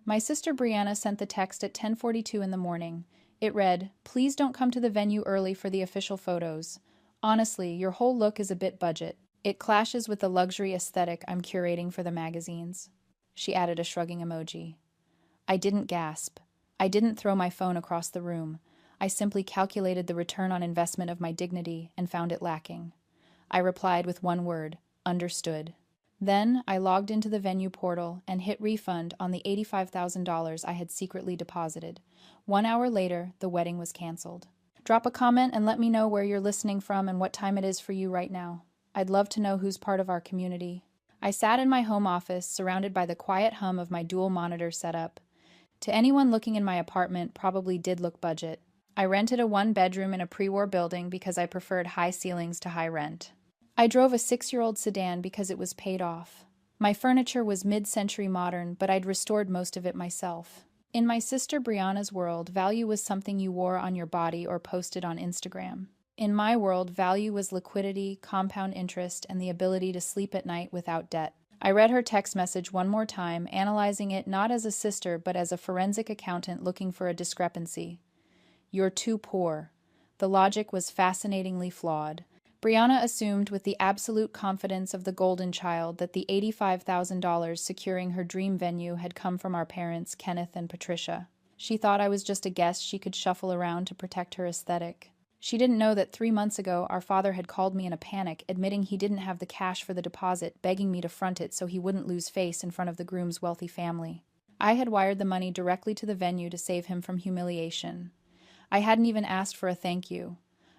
My sister Brianna sent the text at 10:42 in the morning. It read, "Please don't come to the venue early for the official photos. Honestly, your whole look is a bit budget. It clashes with the luxury aesthetic I'm curating for the magazines." She added a shrugging emoji. I didn't gasp. I didn't throw my phone across the room. I simply calculated the return on investment of my dignity and found it lacking. I replied with one word, understood. Then I logged into the venue portal and hit refund on the $85,000 I had secretly deposited. 1 hour later, the wedding was canceled. Drop a comment and let me know where you're listening from and what time it is for you right now. I'd love to know who's part of our community. I sat in my home office, surrounded by the quiet hum of my dual monitor setup. To anyone looking in my apartment, probably did look budget. I rented a one-bedroom in a pre-war building because I preferred high ceilings to high rent. I drove a 6-year-old sedan because it was paid off. My furniture was mid-century modern, but I'd restored most of it myself. In my sister Brianna's world, value was something you wore on your body or posted on Instagram. In my world, value was liquidity, compound interest, and the ability to sleep at night without debt. I read her text message one more time, analyzing it not as a sister but as a forensic accountant looking for a discrepancy. "You're too poor." The logic was fascinatingly flawed. Brianna assumed with the absolute confidence of the golden child that the $85,000 securing her dream venue had come from our parents, Kenneth and Patricia. She thought I was just a guest she could shuffle around to protect her aesthetic. She didn't know that 3 months ago our father had called me in a panic, admitting he didn't have the cash for the deposit, begging me to front it so he wouldn't lose face in front of the groom's wealthy family. I had wired the money directly to the venue to save him from humiliation. I hadn't even asked for a thank you.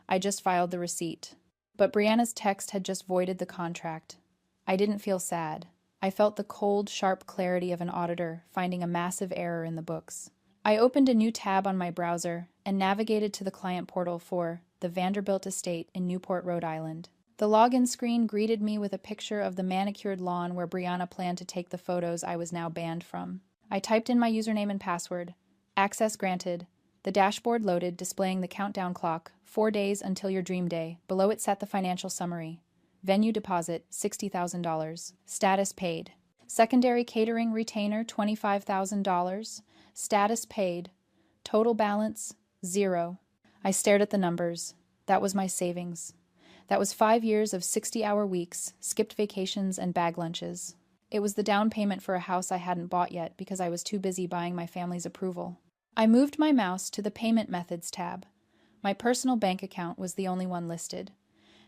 I just filed the receipt. But Brianna's text had just voided the contract. I didn't feel sad. I felt the cold, sharp clarity of an auditor finding a massive error in the books. I opened a new tab on my browser and navigated to the client portal for the Vanderbilt Estate in Newport, Rhode Island. The login screen greeted me with a picture of the manicured lawn where Brianna planned to take the photos I was now banned from. I typed in my username and password. Access granted. The dashboard loaded, displaying the countdown clock, 4 days until your dream day. Below it sat the financial summary. Venue deposit, $60,000. Status paid. Secondary catering retainer, $25,000. Status paid. Total balance, 0. I stared at the numbers. That was my savings. That was 5 years of 60-hour weeks, skipped vacations, and bag lunches. It was the down payment for a house I hadn't bought yet because I was too busy buying my family's approval. I moved my mouse to the Payment Methods tab. My personal bank account was the only one listed.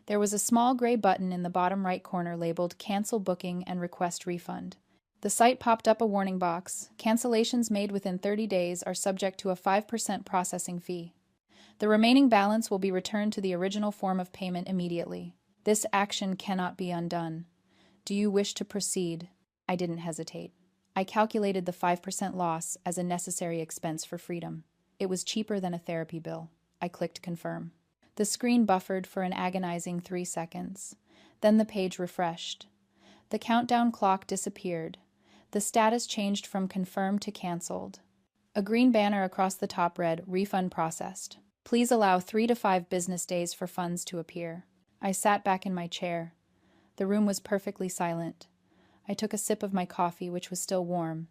There was a small gray button in the bottom right corner labeled Cancel Booking and Request Refund. The site popped up a warning box. Cancellations made within 30 days are subject to a 5% processing fee. The remaining balance will be returned to the original form of payment immediately. This action cannot be undone. Do you wish to proceed? I didn't hesitate. I calculated the 5% loss as a necessary expense for freedom. It was cheaper than a therapy bill. I clicked confirm. The screen buffered for an agonizing 3 seconds. Then the page refreshed. The countdown clock disappeared. The status changed from confirmed to canceled. A green banner across the top read, "Refund processed. Please allow 3 to 5 business days for funds to appear." I sat back in my chair. The room was perfectly silent. I took a sip of my coffee, which was still warm.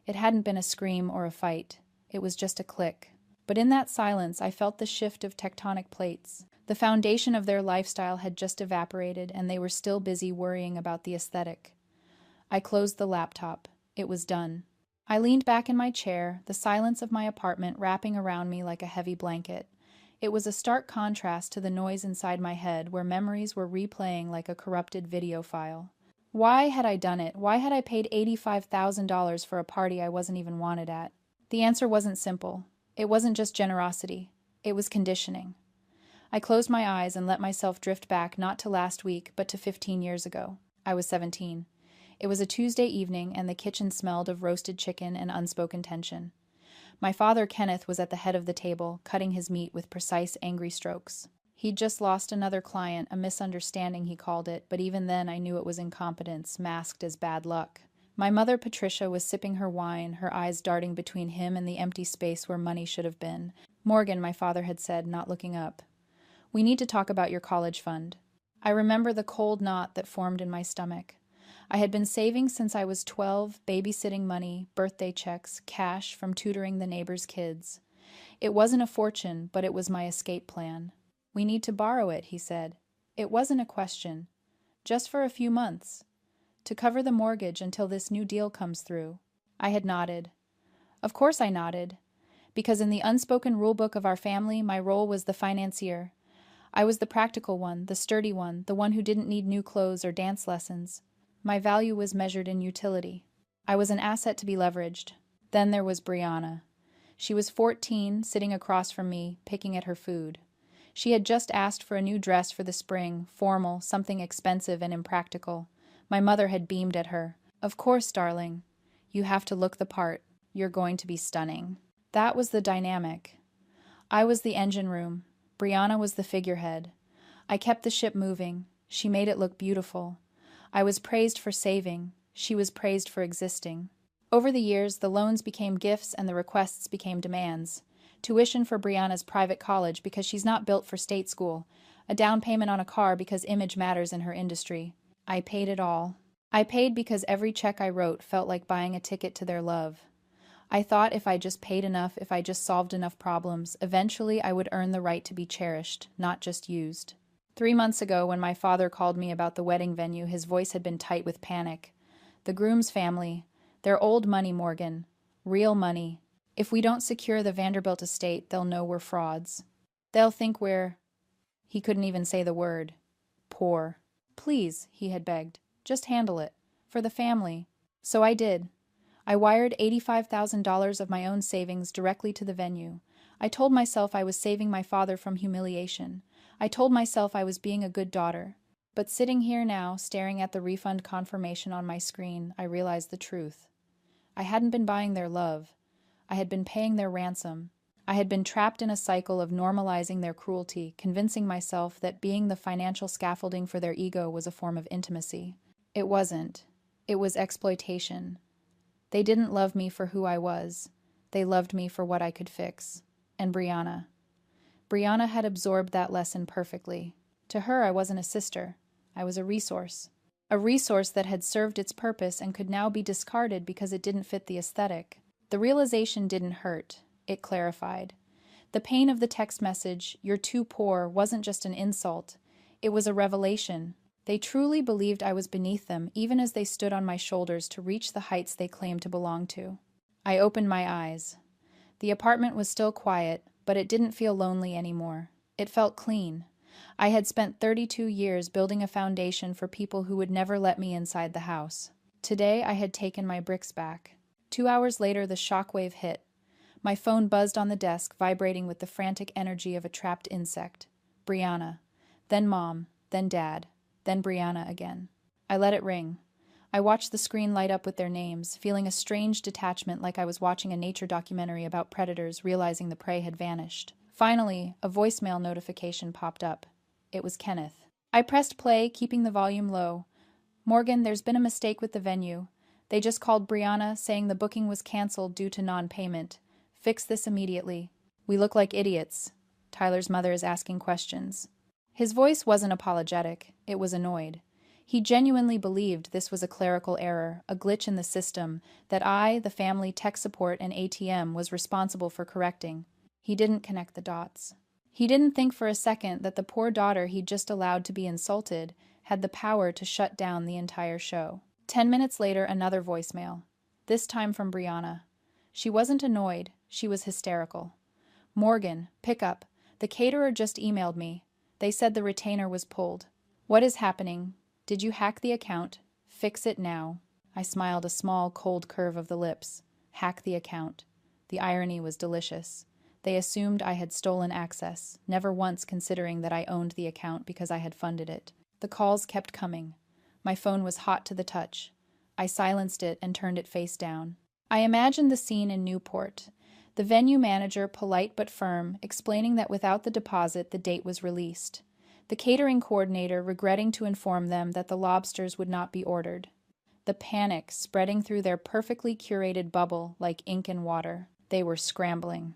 It hadn't been a scream or a fight. It was just a click. But in that silence, I felt the shift of tectonic plates. The foundation of their lifestyle had just evaporated, and they were still busy worrying about the aesthetic. I closed the laptop. It was done. I leaned back in my chair, the silence of my apartment wrapping around me like a heavy blanket. It was a stark contrast to the noise inside my head, where memories were replaying like a corrupted video file. Why had I done it? Why had I paid $85,000 for a party I wasn't even wanted at? The answer wasn't simple. It wasn't just generosity. It was conditioning. I closed my eyes and let myself drift back not to last week, but to 15 years ago. I was 17. It was a Tuesday evening, and the kitchen smelled of roasted chicken and unspoken tension. My father, Kenneth, was at the head of the table, cutting his meat with precise, angry strokes. He'd just lost another client, a misunderstanding he called it, but even then I knew it was incompetence, masked as bad luck. My mother, Patricia, was sipping her wine, her eyes darting between him and the empty space where money should have been. "Morgan," my father had said, not looking up. "We need to talk about your college fund." I remember the cold knot that formed in my stomach. I had been saving since I was 12, babysitting money, birthday checks, cash from tutoring the neighbors' kids. It wasn't a fortune, but it was my escape plan. "We need to borrow it," he said. It wasn't a question. "Just for a few months. To cover the mortgage until this new deal comes through." I had nodded. Of course I nodded, because in the unspoken rulebook of our family, my role was the financier. I was the practical one, the sturdy one, the one who didn't need new clothes or dance lessons. My value was measured in utility. I was an asset to be leveraged. Then there was Brianna. She was 14, sitting across from me, picking at her food. She had just asked for a new dress for the spring, formal, something expensive and impractical. My mother had beamed at her. "Of course, darling. You have to look the part. You're going to be stunning." That was the dynamic. I was the engine room. Brianna was the figurehead. I kept the ship moving. She made it look beautiful. I was praised for saving. She was praised for existing. Over the years, the loans became gifts and the requests became demands. Tuition for Brianna's private college because she's not built for state school. A down payment on a car because image matters in her industry. I paid it all. I paid because every check I wrote felt like buying a ticket to their love. I thought if I just paid enough, if I just solved enough problems, eventually I would earn the right to be cherished, not just used. 3 months ago, when my father called me about the wedding venue, his voice had been tight with panic. "The groom's family. They're old money, Morgan. Real money. If we don't secure the Vanderbilt estate, they'll know we're frauds. They'll think we're—" He couldn't even say the word. "Poor." "Please," he had begged. "Just handle it. For the family." So I did. I wired $85,000 of my own savings directly to the venue. I told myself I was saving my father from humiliation. I told myself I was being a good daughter. But sitting here now, staring at the refund confirmation on my screen, I realized the truth. I hadn't been buying their love. I had been paying their ransom. I had been trapped in a cycle of normalizing their cruelty, convincing myself that being the financial scaffolding for their ego was a form of intimacy. It wasn't. It was exploitation. They didn't love me for who I was. They loved me for what I could fix. And Brianna. Brianna had absorbed that lesson perfectly. To her, I wasn't a sister. I was a resource. A resource that had served its purpose and could now be discarded because it didn't fit the aesthetic. The realization didn't hurt. It clarified. The pain of the text message, "You're too poor," wasn't just an insult. It was a revelation. They truly believed I was beneath them, even as they stood on my shoulders to reach the heights they claimed to belong to. I opened my eyes. The apartment was still quiet, but it didn't feel lonely anymore. It felt clean. I had spent 32 years building a foundation for people who would never let me inside the house. Today I had taken my bricks back. 2 hours later, the shockwave hit. My phone buzzed on the desk, vibrating with the frantic energy of a trapped insect. Brianna. Then Mom. Then Dad. Then Brianna again. I let it ring. I watched the screen light up with their names, feeling a strange detachment like I was watching a nature documentary about predators, realizing the prey had vanished. Finally, a voicemail notification popped up. It was Kenneth. I pressed play, keeping the volume low. "Morgan, there's been a mistake with the venue. They just called Brianna, saying the booking was canceled due to non-payment. Fix this immediately. We look like idiots. Tyler's mother is asking questions." His voice wasn't apologetic. It was annoyed. He genuinely believed this was a clerical error, a glitch in the system, that I, the family, tech support, and ATM was responsible for correcting. He didn't connect the dots. He didn't think for a second that the poor daughter he'd just allowed to be insulted had the power to shut down the entire show. 10 minutes later, another voicemail. This time from Brianna. She wasn't annoyed. She was hysterical. "Morgan, pick up. The caterer just emailed me. They said the retainer was pulled. What is happening? Did you hack the account? Fix it now." I smiled a small, cold curve of the lips. Hack the account. The irony was delicious. They assumed I had stolen access, never once considering that I owned the account because I had funded it. The calls kept coming. My phone was hot to the touch. I silenced it and turned it face down. I imagined the scene in Newport. The venue manager, polite but firm, explaining that without the deposit, the date was released. The catering coordinator regretting to inform them that the lobsters would not be ordered. The panic spreading through their perfectly curated bubble like ink and water. They were scrambling.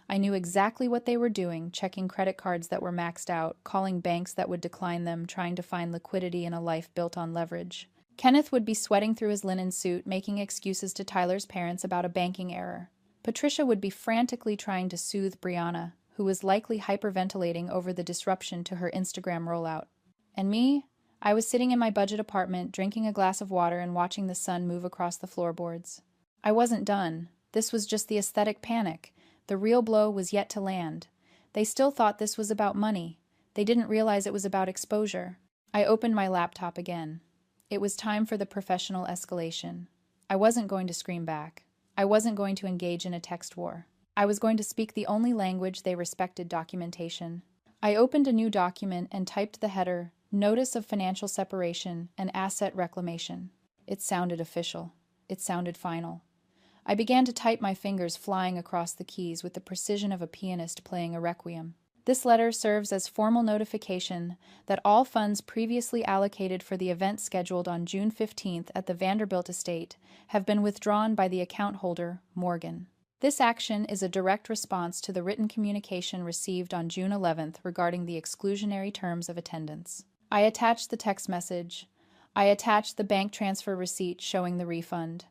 I knew exactly what they were doing, checking credit cards that were maxed out, calling banks that would decline them, trying to find liquidity in a life built on leverage. Kenneth would be sweating through his linen suit, making excuses to Tyler's parents about a banking error. Patricia would be frantically trying to soothe Brianna, who was likely hyperventilating over the disruption to her Instagram rollout. And me? I was sitting in my budget apartment, drinking a glass of water and watching the sun move across the floorboards. I wasn't done. This was just the aesthetic panic. The real blow was yet to land. They still thought this was about money. They didn't realize it was about exposure. I opened my laptop again. It was time for the professional escalation. I wasn't going to scream back. I wasn't going to engage in a text war. I was going to speak the only language they respected: documentation. I opened a new document and typed the header, Notice of Financial Separation and Asset Reclamation. It sounded official. It sounded final. I began to type, my fingers flying across the keys with the precision of a pianist playing a requiem. This letter serves as formal notification that all funds previously allocated for the event scheduled on June 15th at the Vanderbilt estate have been withdrawn by the account holder, Morgan. This action is a direct response to the written communication received on June 11th regarding the exclusionary terms of attendance. I attached the text message. I attached the bank transfer receipt showing the refund.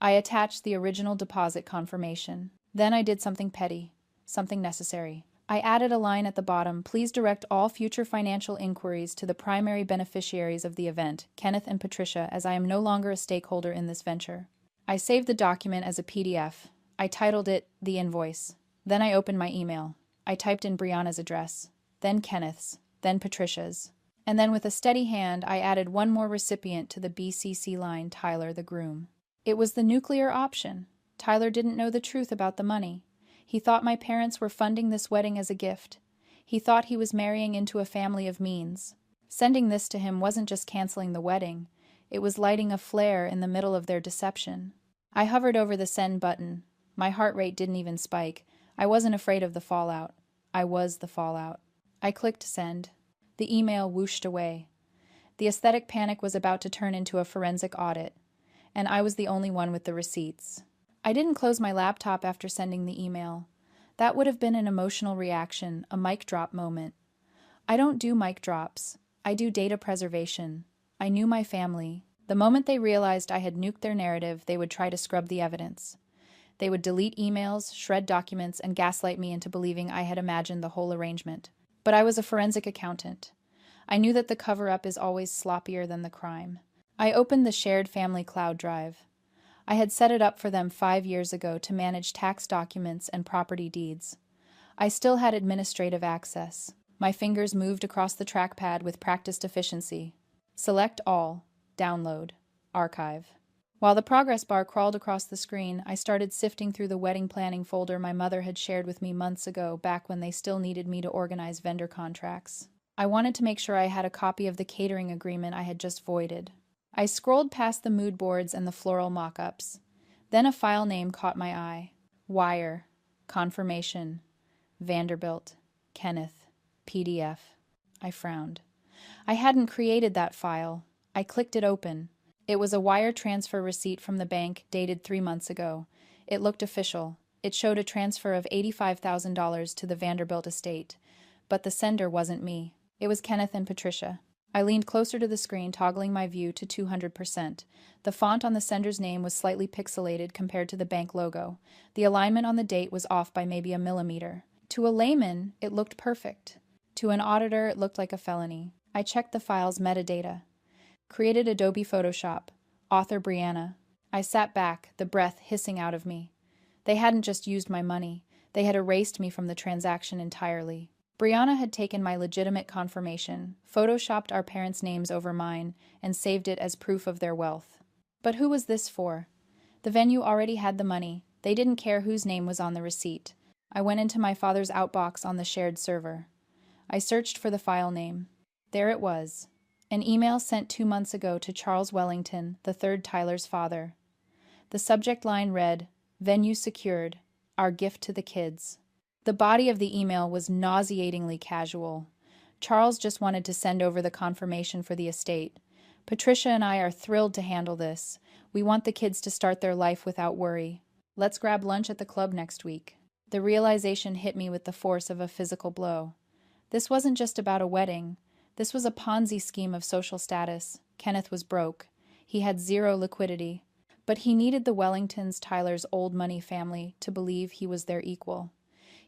I attached the original deposit confirmation. Then I did something petty, something necessary. I added a line at the bottom: please direct all future financial inquiries to the primary beneficiaries of the event, Kenneth and Patricia, as I am no longer a stakeholder in this venture. I saved the document as a PDF. I titled it The Invoice. Then I opened my email. I typed in Brianna's address, then Kenneth's, then Patricia's. And then with a steady hand, I added one more recipient to the BCC line: Tyler, the groom. It was the nuclear option. Tyler didn't know the truth about the money. He thought my parents were funding this wedding as a gift. He thought he was marrying into a family of means. Sending this to him wasn't just canceling the wedding. It was lighting a flare in the middle of their deception. I hovered over the send button. My heart rate didn't even spike. I wasn't afraid of the fallout. I was the fallout. I clicked send. The email whooshed away. The aesthetic panic was about to turn into a forensic audit, and I was the only one with the receipts. I didn't close my laptop after sending the email. That would have been an emotional reaction, a mic drop moment. I don't do mic drops. I do data preservation. I knew my family. The moment they realized I had nuked their narrative, they would try to scrub the evidence. They would delete emails, shred documents, and gaslight me into believing I had imagined the whole arrangement. But I was a forensic accountant. I knew that the cover-up is always sloppier than the crime. I opened the shared family cloud drive. I had set it up for them 5 years ago to manage tax documents and property deeds. I still had administrative access. My fingers moved across the trackpad with practiced efficiency. Select all, download, archive. While the progress bar crawled across the screen, I started sifting through the wedding planning folder my mother had shared with me months ago, back when they still needed me to organize vendor contracts. I wanted to make sure I had a copy of the catering agreement I had just voided. I scrolled past the mood boards and the floral mock-ups. Then a file name caught my eye. Wire. Confirmation. Vanderbilt. Kenneth. PDF. I frowned. I hadn't created that file. I clicked it open. It was a wire transfer receipt from the bank, dated 3 months ago. It looked official. It showed a transfer of $85,000 to the Vanderbilt estate. But the sender wasn't me. It was Kenneth and Patricia. I leaned closer to the screen, toggling my view to 200%. The font on the sender's name was slightly pixelated compared to the bank logo. The alignment on the date was off by maybe a millimeter. To a layman, it looked perfect. To an auditor, it looked like a felony. I checked the file's metadata. Created Adobe Photoshop. Author Brianna. I sat back, the breath hissing out of me. They hadn't just used my money. They had erased me from the transaction entirely. Brianna had taken my legitimate confirmation, photoshopped our parents' names over mine, and saved it as proof of their wealth. But who was this for? The venue already had the money. They didn't care whose name was on the receipt. I went into my father's outbox on the shared server. I searched for the file name. There it was. An email sent 2 months ago to Charles Wellington, the third Tyler's father. The subject line read, Venue secured. Our gift to the kids. The body of the email was nauseatingly casual. Charles just wanted to send over the confirmation for the estate. Patricia and I are thrilled to handle this. We want the kids to start their life without worry. Let's grab lunch at the club next week. The realization hit me with the force of a physical blow. This wasn't just about a wedding. This was a Ponzi scheme of social status. Kenneth was broke. He had zero liquidity. But he needed the Wellingtons, Tyler's old money family, to believe he was their equal.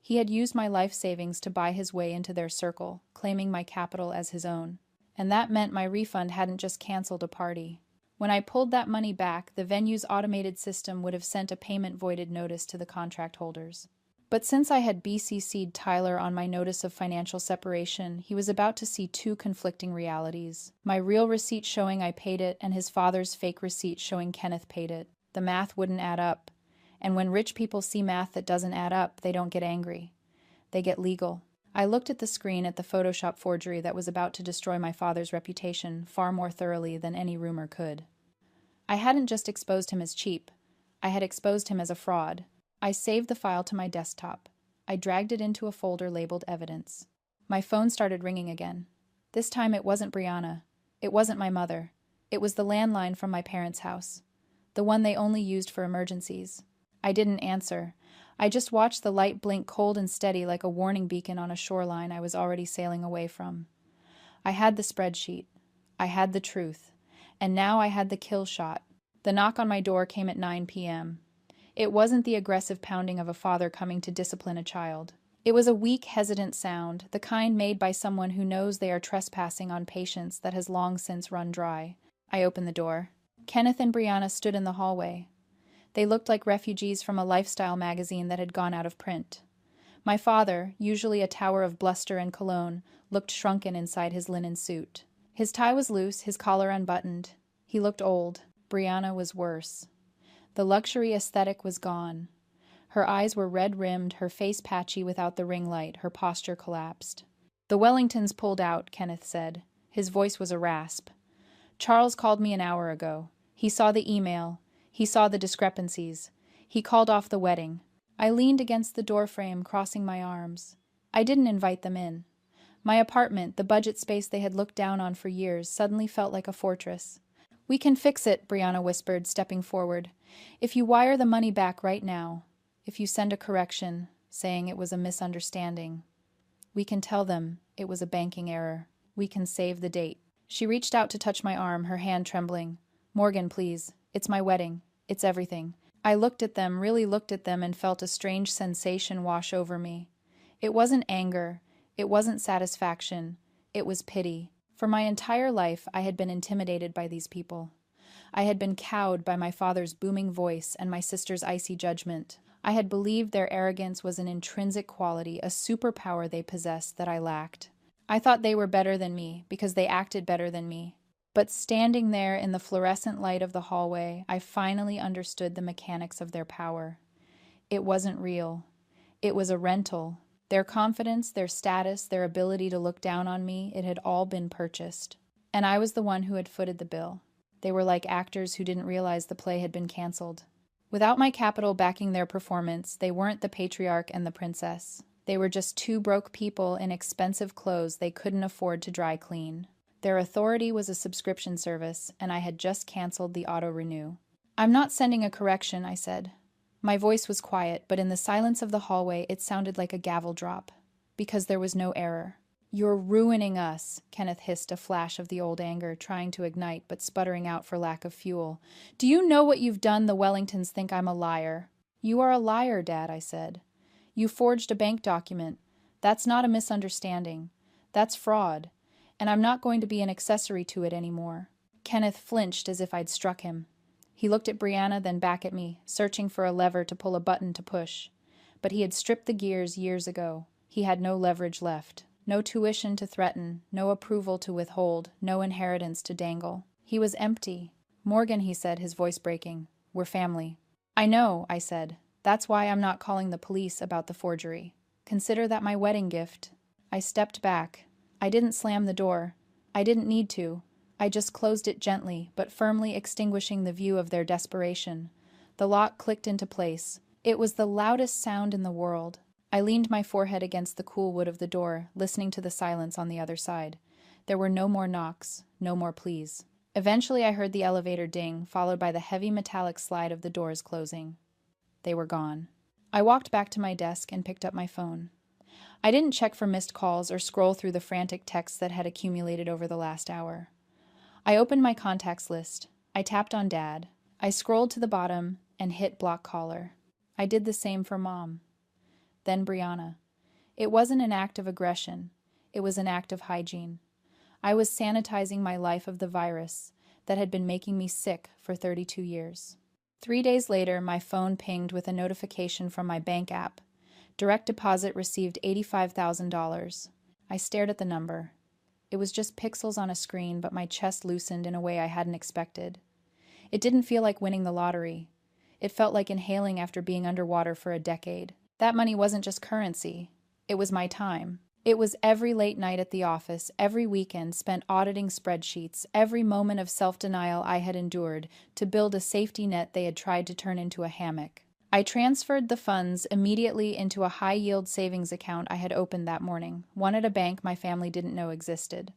He had used my life savings to buy his way into their circle, claiming my capital as his own. And that meant my refund hadn't just canceled a party. When I pulled that money back, the venue's automated system would have sent a payment voided notice to the contract holders. But since I had BCC'd Tyler on my notice of financial separation, he was about to see two conflicting realities. My real receipt showing I paid it, and his father's fake receipt showing Kenneth paid it. The math wouldn't add up. And when rich people see math that doesn't add up, they don't get angry. They get legal. I looked at the screen at the Photoshop forgery that was about to destroy my father's reputation far more thoroughly than any rumor could. I hadn't just exposed him as cheap. I had exposed him as a fraud. I saved the file to my desktop. I dragged it into a folder labeled Evidence. My phone started ringing again. This time it wasn't Brianna. It wasn't my mother. It was the landline from my parents' house. The one they only used for emergencies. I didn't answer. I just watched the light blink cold and steady like a warning beacon on a shoreline I was already sailing away from. I had the spreadsheet. I had the truth. And now I had the kill shot. The knock on my door came at 9 p.m. It wasn't the aggressive pounding of a father coming to discipline a child. It was a weak, hesitant sound, the kind made by someone who knows they are trespassing on patience that has long since run dry. I opened the door. Kenneth and Brianna stood in the hallway. They looked like refugees from a lifestyle magazine that had gone out of print. My father, usually a tower of bluster and cologne, looked shrunken inside his linen suit. His tie was loose, his collar unbuttoned. He looked old. Brianna was worse. The luxury aesthetic was gone. Her eyes were red-rimmed, her face patchy without the ring light, her posture collapsed. "The Wellingtons pulled out," Kenneth said. His voice was a rasp. "Charles called me an hour ago. He saw the email. He saw the discrepancies. He called off the wedding." I leaned against the doorframe, crossing my arms. I didn't invite them in. My apartment, the budget space they had looked down on for years, suddenly felt like a fortress. "We can fix it," Brianna whispered, stepping forward. "If you wire the money back right now. If you send a correction, saying it was a misunderstanding. We can tell them it was a banking error. We can save the date." She reached out to touch my arm, her hand trembling. "Morgan, please. It's my wedding. It's everything." I looked at them, really looked at them, and felt a strange sensation wash over me. It wasn't anger. It wasn't satisfaction. It was pity. For my entire life, I had been intimidated by these people. I had been cowed by my father's booming voice and my sister's icy judgment. I had believed their arrogance was an intrinsic quality, a superpower they possessed that I lacked. I thought they were better than me because they acted better than me. But standing there in the fluorescent light of the hallway, I finally understood the mechanics of their power. It wasn't real. It was a rental. Their confidence, their status, their ability to look down on me, it had all been purchased. And I was the one who had footed the bill. They were like actors who didn't realize the play had been canceled. Without my capital backing their performance, they weren't the patriarch and the princess. They were just two broke people in expensive clothes they couldn't afford to dry clean. Their authority was a subscription service, and I had just canceled the auto-renew. "I'm not sending a correction," I said. My voice was quiet, but in the silence of the hallway it sounded like a gavel drop. Because there was no error. "You're ruining us," Kenneth hissed, a flash of the old anger, trying to ignite but sputtering out for lack of fuel. "Do you know what you've done? The Wellingtons think I'm a liar." "You are a liar, Dad," I said. "You forged a bank document. That's not a misunderstanding. That's fraud. And I'm not going to be an accessory to it anymore." Kenneth flinched as if I'd struck him. He looked at Brianna, then back at me, searching for a lever to pull a button to push. But he had stripped the gears years ago. He had no leverage left. No tuition to threaten, no approval to withhold, no inheritance to dangle. He was empty. "Morgan," he said, his voice breaking, "we're family." "I know," I said. "That's why I'm not calling the police about the forgery. Consider that my wedding gift." I stepped back. I didn't slam the door. I didn't need to. I just closed it gently, but firmly extinguishing the view of their desperation. The lock clicked into place. It was the loudest sound in the world. I leaned my forehead against the cool wood of the door, listening to the silence on the other side. There were no more knocks, no more pleas. Eventually I heard the elevator ding, followed by the heavy metallic slide of the doors closing. They were gone. I walked back to my desk and picked up my phone. I didn't check for missed calls or scroll through the frantic texts that had accumulated over the last hour. I opened my contacts list. I tapped on Dad. I scrolled to the bottom and hit block caller. I did the same for Mom. Then Brianna. It wasn't an act of aggression. It was an act of hygiene. I was sanitizing my life of the virus that had been making me sick for 32 years. 3 days later, my phone pinged with a notification from my bank app. Direct deposit received $85,000. I stared at the number. It was just pixels on a screen, but my chest loosened in a way I hadn't expected. It didn't feel like winning the lottery. It felt like inhaling after being underwater for a decade. That money wasn't just currency. It was my time. It was every late night at the office, every weekend spent auditing spreadsheets, every moment of self-denial I had endured to build a safety net they had tried to turn into a hammock. I transferred the funds immediately into a high-yield savings account I had opened that morning, one at a bank my family didn't know existed.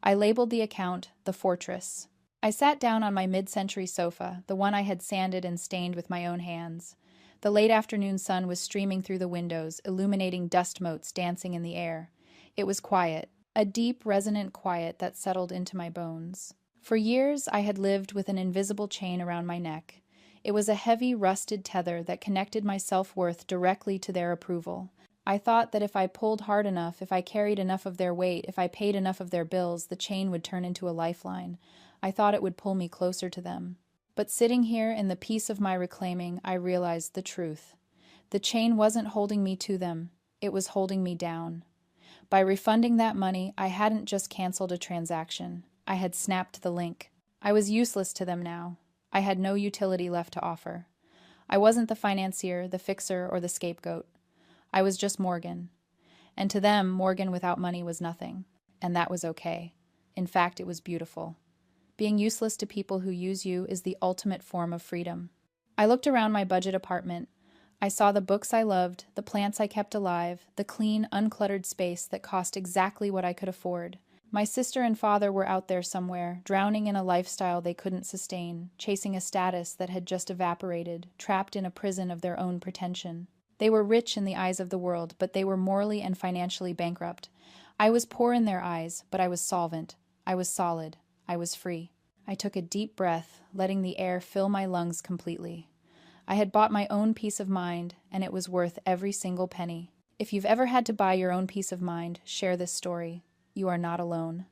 I labeled the account the Fortress. I sat down on my mid-century sofa, the one I had sanded and stained with my own hands. The late afternoon sun was streaming through the windows, illuminating dust motes dancing in the air. It was quiet, a deep, resonant quiet that settled into my bones. For years, I had lived with an invisible chain around my neck. It was a heavy, rusted tether that connected my self-worth directly to their approval. I thought that if I pulled hard enough, if I carried enough of their weight, if I paid enough of their bills, the chain would turn into a lifeline. I thought it would pull me closer to them. But sitting here in the peace of my reclaiming, I realized the truth. The chain wasn't holding me to them. It was holding me down. By refunding that money, I hadn't just canceled a transaction. I had snapped the link. I was useless to them now. I had no utility left to offer. I wasn't the financier, the fixer, or the scapegoat. I was just Morgan. And to them, Morgan without money was nothing. And that was okay. In fact, it was beautiful. Being useless to people who use you is the ultimate form of freedom. I looked around my budget apartment. I saw the books I loved, the plants I kept alive, the clean, uncluttered space that cost exactly what I could afford. My sister and father were out there somewhere, drowning in a lifestyle they couldn't sustain, chasing a status that had just evaporated, trapped in a prison of their own pretension. They were rich in the eyes of the world, but they were morally and financially bankrupt. I was poor in their eyes, but I was solvent. I was solid. I was free. I took a deep breath, letting the air fill my lungs completely. I had bought my own peace of mind, and it was worth every single penny. If you've ever had to buy your own peace of mind, share this story. You are not alone.